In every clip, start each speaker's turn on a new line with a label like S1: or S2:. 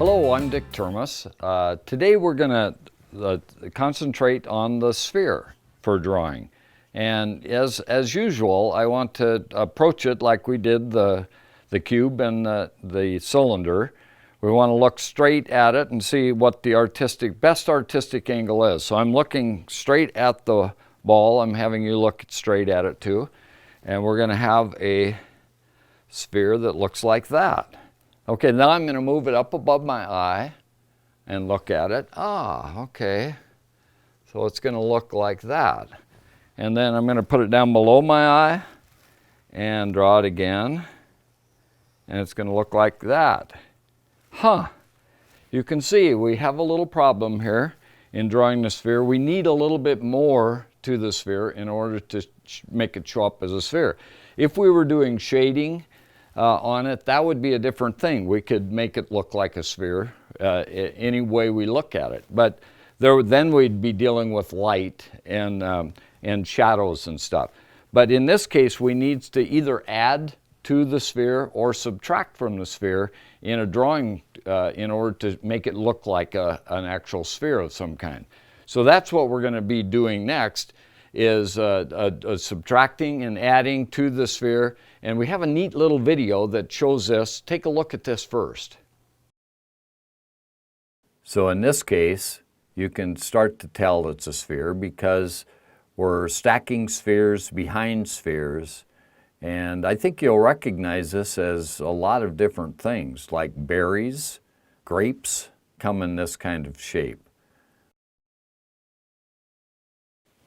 S1: Hello, I'm Dick Termes. Today we're going to concentrate on the sphere for drawing. And as usual, I want to approach it like we did the cube and the cylinder. We want to look straight at it and see what the best artistic angle is. So I'm looking straight at the ball. I'm having you look straight at it too. And we're going to have a sphere that looks like that. Okay, now I'm going to move it up above my eye and look at it. Okay. So it's going to look like that. And then I'm going to put it down below my eye and draw it again. And it's going to look like that. You can see we have a little problem here in drawing the sphere. We need a little bit more to the sphere in order to make it show up as a sphere. If we were doing shading on it, that would be a different thing. We could make it look like a sphere any way we look at it. But then we'd be dealing with light and shadows and stuff. But in this case, we need to either add to the sphere or subtract from the sphere in a drawing in order to make it look like an actual sphere of some kind. So that's what we're going to be doing next, is subtracting and adding to the sphere. And we have a neat little video that shows this. Take a look at this first. So in this case, you can start to tell it's a sphere because we're stacking spheres behind spheres. And I think you'll recognize this as a lot of different things, like berries, grapes come in this kind of shape.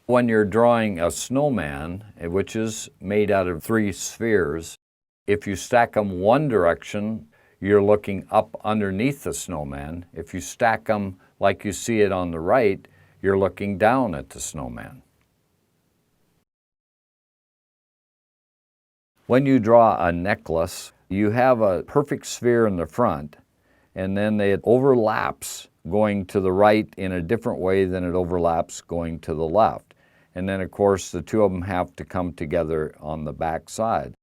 S1: When you're drawing a snowman, which is made out of 3 spheres, if you stack them one direction, you're looking up underneath the snowman. If you stack them like you see it on the right, you're looking down at the snowman. When you draw a necklace, you have a perfect sphere in the front, and then it overlaps going to the right in a different way than it overlaps going to the left. And then, of course, the two of them have to come together on the back side.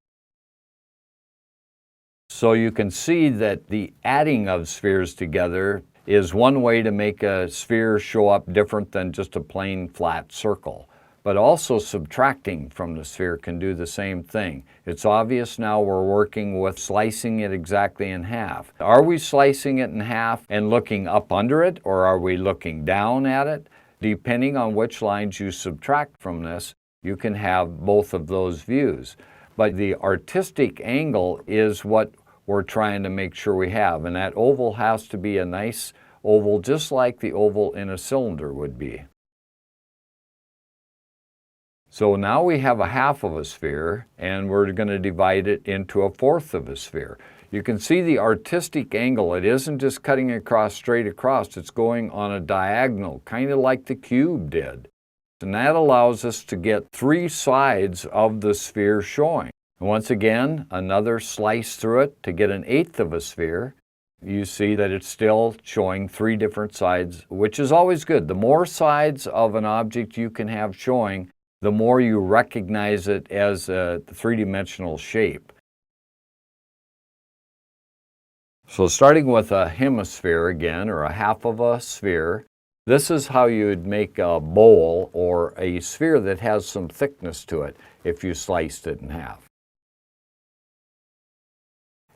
S1: So you can see that the adding of spheres together is one way to make a sphere show up different than just a plain flat circle. But also subtracting from the sphere can do the same thing. It's obvious now we're working with slicing it exactly in half. Are we slicing it in half and looking up under it, or are we looking down at it? Depending on which lines you subtract from this, you can have both of those views. But the artistic angle is what we're trying to make sure we have. And that oval has to be a nice oval, just like the oval in a cylinder would be. So now we have a half of a sphere, and we're going to divide it into a fourth of a sphere. You can see the artistic angle. It isn't just cutting across straight across. It's going on a diagonal, kind of like the cube did. And that allows us to get 3 sides of the sphere showing. And once again, another slice through it to get an eighth of a sphere. You see that it's still showing 3 different sides, which is always good. The more sides of an object you can have showing, the more you recognize it as a 3-dimensional shape. So starting with a hemisphere again, or a half of a sphere, this is how you would make a bowl or a sphere that has some thickness to it if you sliced it in half.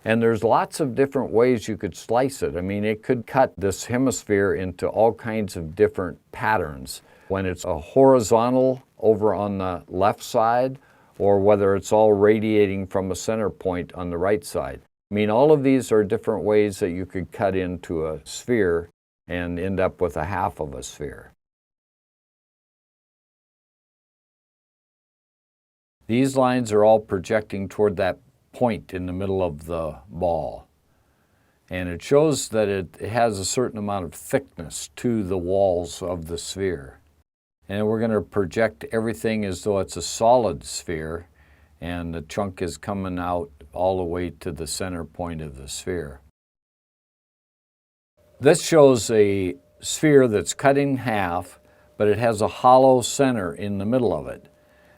S1: And there's lots of different ways you could slice it. I mean, it could cut this hemisphere into all kinds of different patterns. When it's a horizontal over on the left side, or whether it's all radiating from a center point on the right side. I mean, all of these are different ways that you could cut into a sphere and end up with a half of a sphere. These lines are all projecting toward that point in the middle of the ball. And it shows that it has a certain amount of thickness to the walls of the sphere. And we're going to project everything as though it's a solid sphere, and the chunk is coming out all the way to the center point of the sphere. This shows a sphere that's cut in half, but it has a hollow center in the middle of it.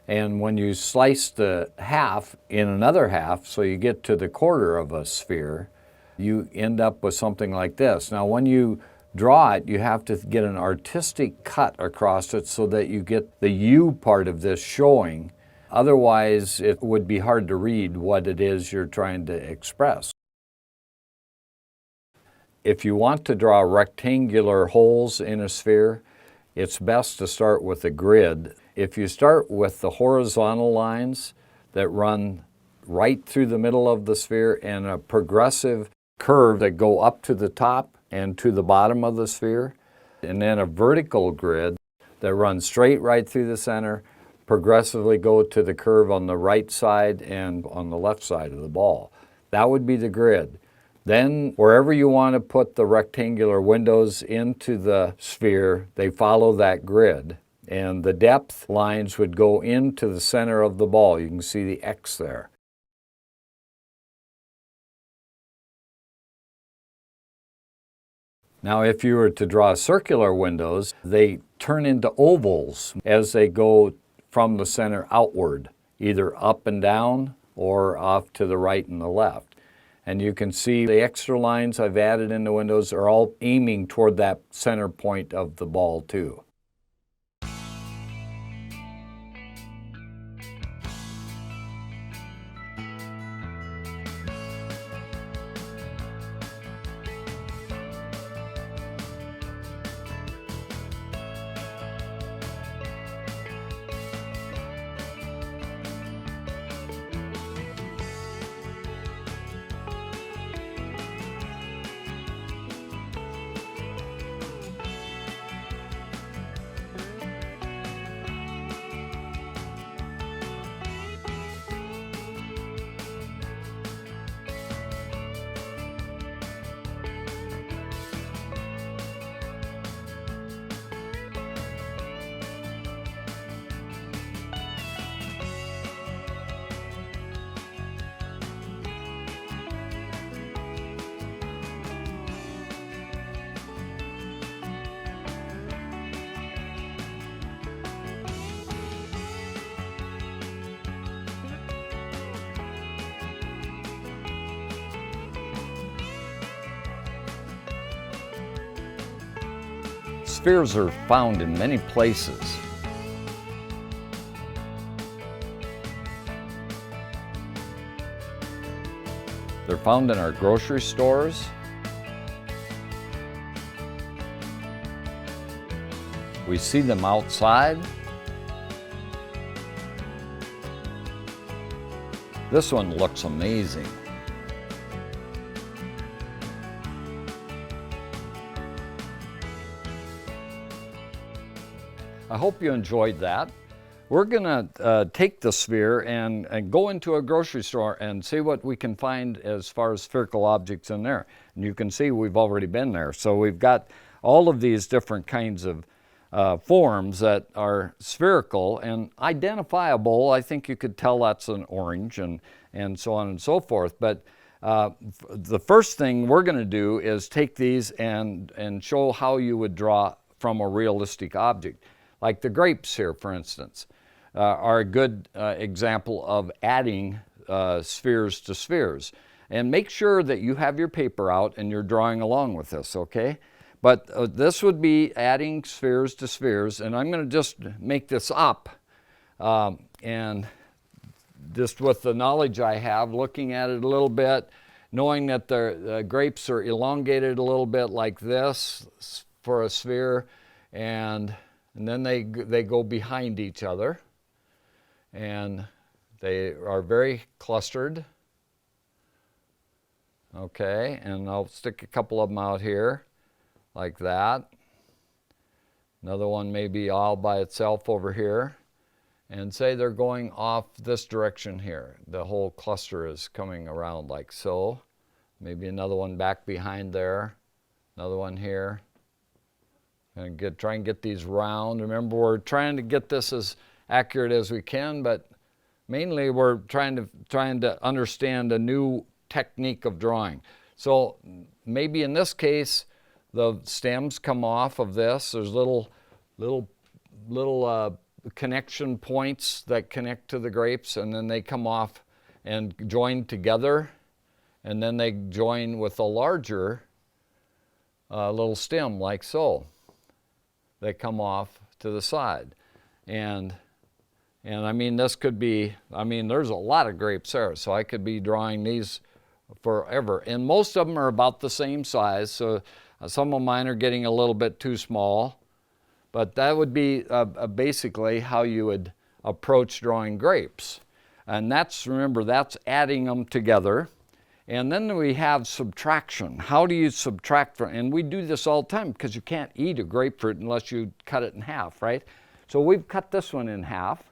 S1: And when you slice the half in another half, so you get to the quarter of a sphere, you end up with something like this. Now when you draw it, you have to get an artistic cut across it so that you get the U part of this showing. Otherwise, it would be hard to read what it is you're trying to express. If you want to draw rectangular holes in a sphere, it's best to start with a grid. If you start with the horizontal lines that run right through the middle of the sphere and a progressive curve that go up to the top and to the bottom of the sphere, and then a vertical grid that runs straight right through the center, progressively go to the curve on the right side and on the left side of the ball. That would be the grid. Then wherever you want to put the rectangular windows into the sphere, they follow that grid. And the depth lines would go into the center of the ball. You can see the X there. Now if you were to draw circular windows, they turn into ovals as they go from the center outward, either up and down or off to the right and the left. And you can see the extra lines I've added in the windows are all aiming toward that center point of the ball too. Spheres are found in many places. They're found in our grocery stores. We see them outside. This one looks amazing. I hope you enjoyed that. We're gonna take the sphere and go into a grocery store and see what we can find as far as spherical objects in there. And you can see we've already been there. So we've got all of these different kinds of forms that are spherical and identifiable. I think you could tell that's an orange and so on and so forth. But the first thing we're gonna do is take these and show how you would draw from a realistic object. Like the grapes here, for instance, are a good example of adding spheres to spheres. And make sure that you have your paper out and you're drawing along with this, okay? But this would be adding spheres to spheres, and I'm going to just make this up. And just with the knowledge I have, looking at it a little bit, knowing that the grapes are elongated a little bit like this for a sphere, and then they go behind each other, and they are very clustered. Okay, and I'll stick a couple of them out here like that. Another one maybe all by itself over here, and say they're going off this direction here. The whole cluster is coming around like so. Maybe another one back behind there, another one here. And try and get these round. Remember, we're trying to get this as accurate as we can, but mainly we're trying to understand a new technique of drawing. So maybe in this case, the stems come off of this. There's little connection points that connect to the grapes, and then they come off and join together. and then they join with a larger little stem like so. They come off to the side. And I mean, this could be, I mean, there's a lot of grapes there, so I could be drawing these forever. And most of them are about the same size, so some of mine are getting a little bit too small. But that would be basically how you would approach drawing grapes. And that's, remember, that's adding them together. And then we have subtraction. How do you subtract from, and we do this all the time because you can't eat a grapefruit unless you cut it in half, right? So we've cut this one in half,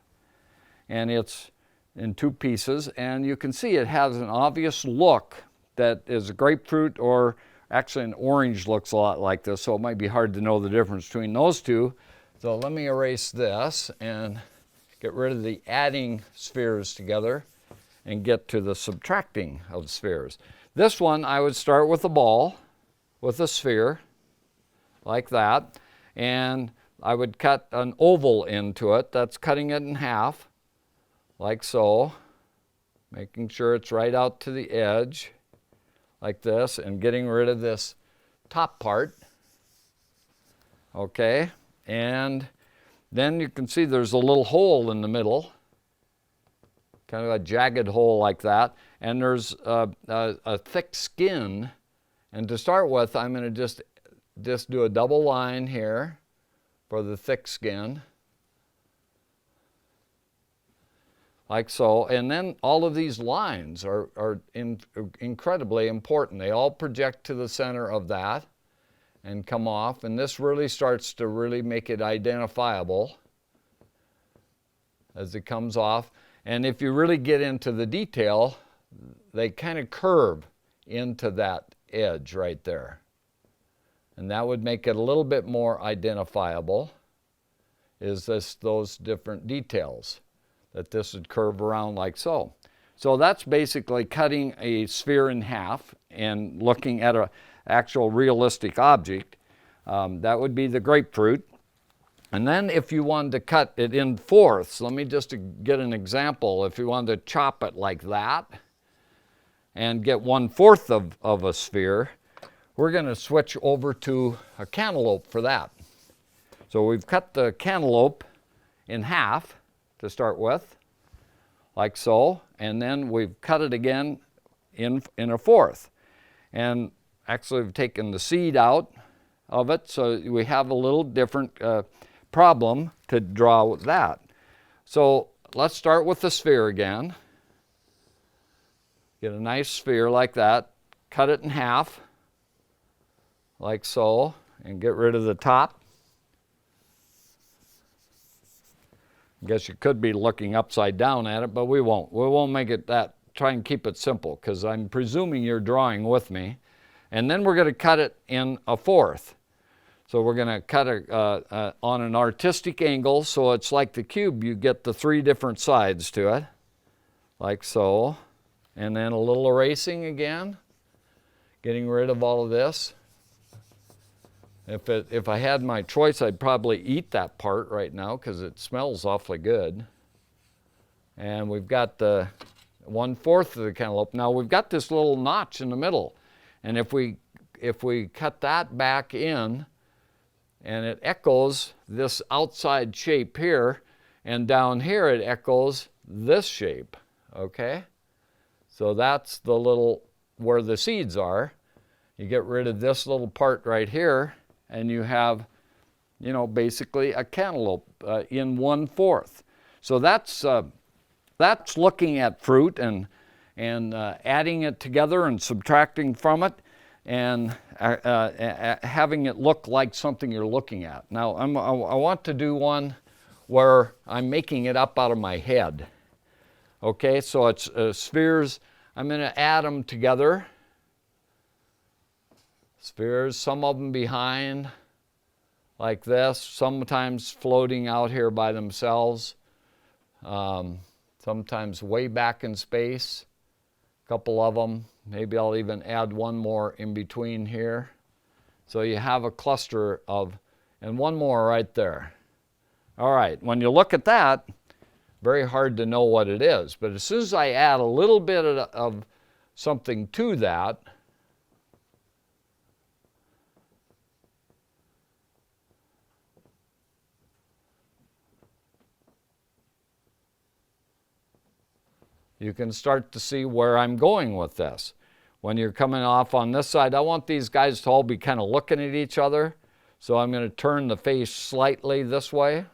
S1: and it's in two pieces, and you can see it has an obvious look that is a grapefruit, or actually an orange looks a lot like this, so it might be hard to know the difference between those two. So let me erase this and get rid of the adding spheres together and get to the subtracting of spheres. This one, I would start with a ball, with a sphere, like that, and I would cut an oval into it. That's cutting it in half, like so, making sure it's right out to the edge, like this, and getting rid of this top part. Okay, and then you can see there's a little hole in the middle, kind of a jagged hole like that, and there's a thick skin. And to start with, I'm going to just do a double line here for the thick skin, like so. And then all of these lines are incredibly important. They all project to the center of that and come off, and this really starts to really make it identifiable as it comes off. And if you really get into the detail, they kind of curve into that edge right there. And that would make it a little bit more identifiable, is those different details, that this would curve around like so. So that's basically cutting a sphere in half and looking at an actual realistic object. That would be the grapefruit. And then if you wanted to cut it in fourths, let me just get an example. If you wanted to chop it like that and get 1/4 of a sphere, we're going to switch over to a cantaloupe for that. So we've cut the cantaloupe in half to start with, like so, and then we've cut it again in a fourth. And actually we've taken the seed out of it, so we have a little different problem to draw with that. So let's start with the sphere again. Get a nice sphere like that, cut it in half, like so, and get rid of the top. I guess you could be looking upside down at it, but we won't. We won't make it that. Try and keep it simple, because I'm presuming you're drawing with me. And then we're going to cut it in a fourth. So we're going to cut it on an artistic angle, so it's like the cube. You get the 3 different sides to it, like so. And then a little erasing again, getting rid of all of this. If I had my choice, I'd probably eat that part right now because it smells awfully good. And we've got the 1/4 of the cantaloupe. Now we've got this little notch in the middle, and if we cut that back in, and it echoes this outside shape here, and down here it echoes this shape, okay? So that's the little, where the seeds are. You get rid of this little part right here, and you have, you know, basically a cantaloupe in 1/4. So that's looking at fruit and adding it together and subtracting from it, and having it look like something you're looking at. Now I want to do one where I'm making it up out of my head. Okay, so it's spheres. I'm going to add them together. Spheres, some of them behind, like this, sometimes floating out here by themselves, sometimes way back in space, a couple of them. Maybe I'll even add one more in between here. So you have a cluster of, and one more right there. All right, when you look at that, very hard to know what it is, but as soon as I add a little bit of something to that. You can start to see where I'm going with this. When you're coming off on this side, I want these guys to all be kind of looking at each other. So I'm going to turn the face slightly this way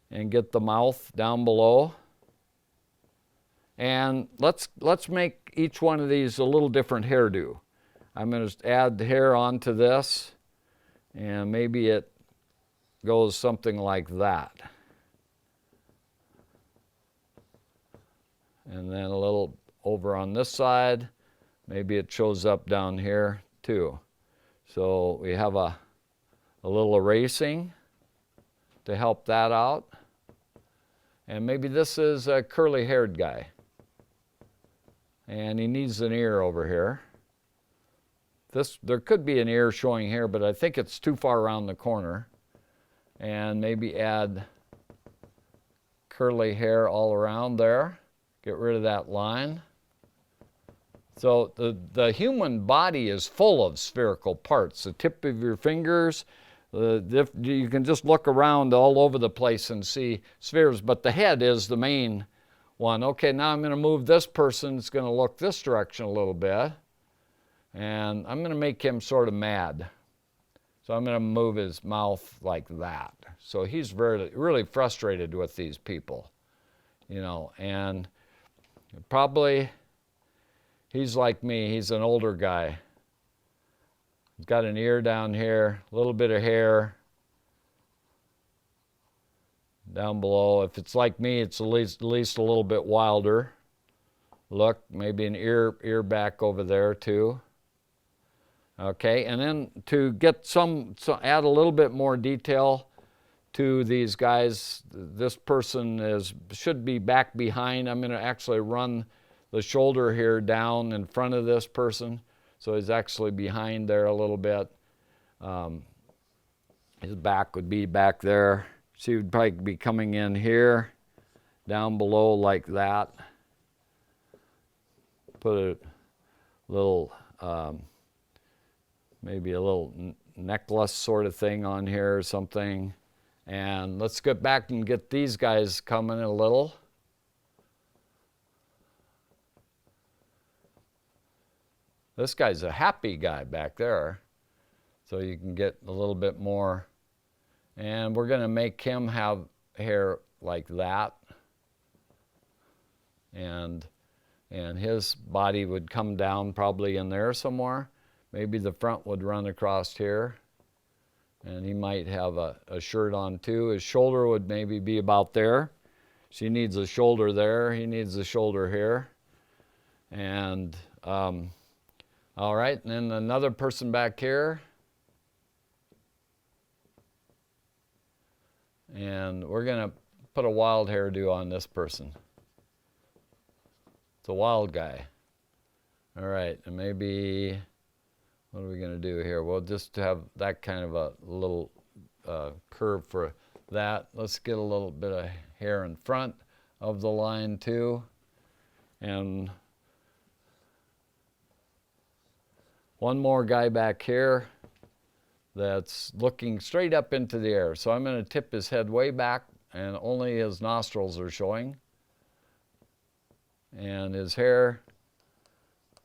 S1: and get the mouth down below. And let's make each one of these a little different hairdo. I'm going to add the hair onto this, and maybe it goes something like that. And then a little over on this side, maybe it shows up down here too. So we have a little erasing to help that out. And maybe this is a curly-haired guy. And he needs an ear over here. There could be an ear showing here, but I think it's too far around the corner. And maybe add curly hair all around there. Get rid of that line. So the human body is full of spherical parts. The tip of your fingers, you can just look around all over the place and see spheres, but the head is the main one. Okay, now I'm going to move this person. It's going to look this direction a little bit. And I'm going to make him sort of mad. So I'm going to move his mouth like that. So he's really frustrated with these people, you know, and probably he's like me. He's an older guy. He's got an ear down here, a little bit of hair down below. If it's like me, it's at least a little bit wilder. Look, maybe an ear back over there too. Okay, and then to get add a little bit more detail to these guys, this person should be back behind. I'm going to actually run the shoulder here down in front of this person, so he's actually behind there a little bit. His back would be back there. So he would probably be coming in here, down below like that. Put a little, maybe a little necklace sort of thing on here or something. And let's get back and get these guys coming a little. This guy's a happy guy back there. So you can get a little bit more. And we're going to make him have hair like that. And his body would come down probably in there somewhere. Maybe the front would run across here. And he might have a shirt on too. His shoulder would maybe be about there. She needs a shoulder there. He needs a shoulder here. And all right, and then another person back here. And we're going to put a wild hairdo on this person. It's a wild guy. All right, and maybe, what are we going to do here? We'll just have that kind of a little curve for that. Let's get a little bit of hair in front of the line too. And one more guy back here that's looking straight up into the air. So I'm going to tip his head way back, and only his nostrils are showing. And his hair,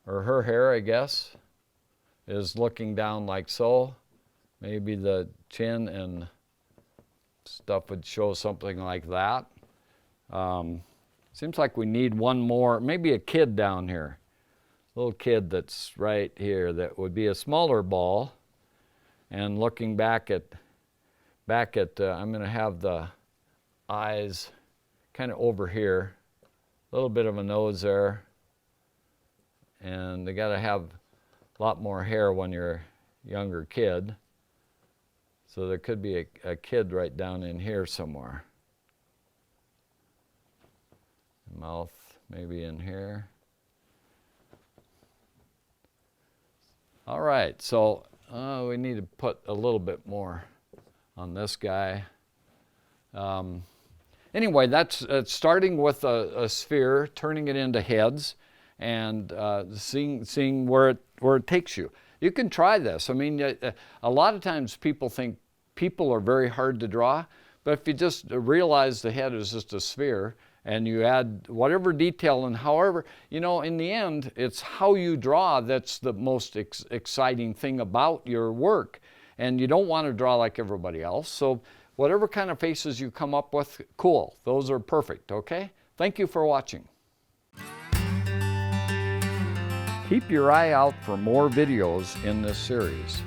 S1: or her hair, I guess, is looking down like so. Maybe the chin and stuff would show something like that. Seems like we need one more, maybe a kid down here. A little kid that's right here that would be a smaller ball. And looking back at, I'm going to have the eyes kind of over here. A little bit of a nose there. And they got to have a lot more hair when you're a younger kid. So there could be a kid right down in here somewhere. Mouth maybe in here. All right, so we need to put a little bit more on this guy. Anyway, that's starting with a sphere, turning it into heads. and seeing where it takes you. You can try this. I mean, a lot of times people think people are very hard to draw, but if you just realize the head is just a sphere and you add whatever detail and however, you know, in the end, it's how you draw that's the most exciting thing about your work. And you don't want to draw like everybody else. So whatever kind of faces you come up with, cool. Those are perfect, okay? Thank you for watching. Keep your eye out for more videos in this series.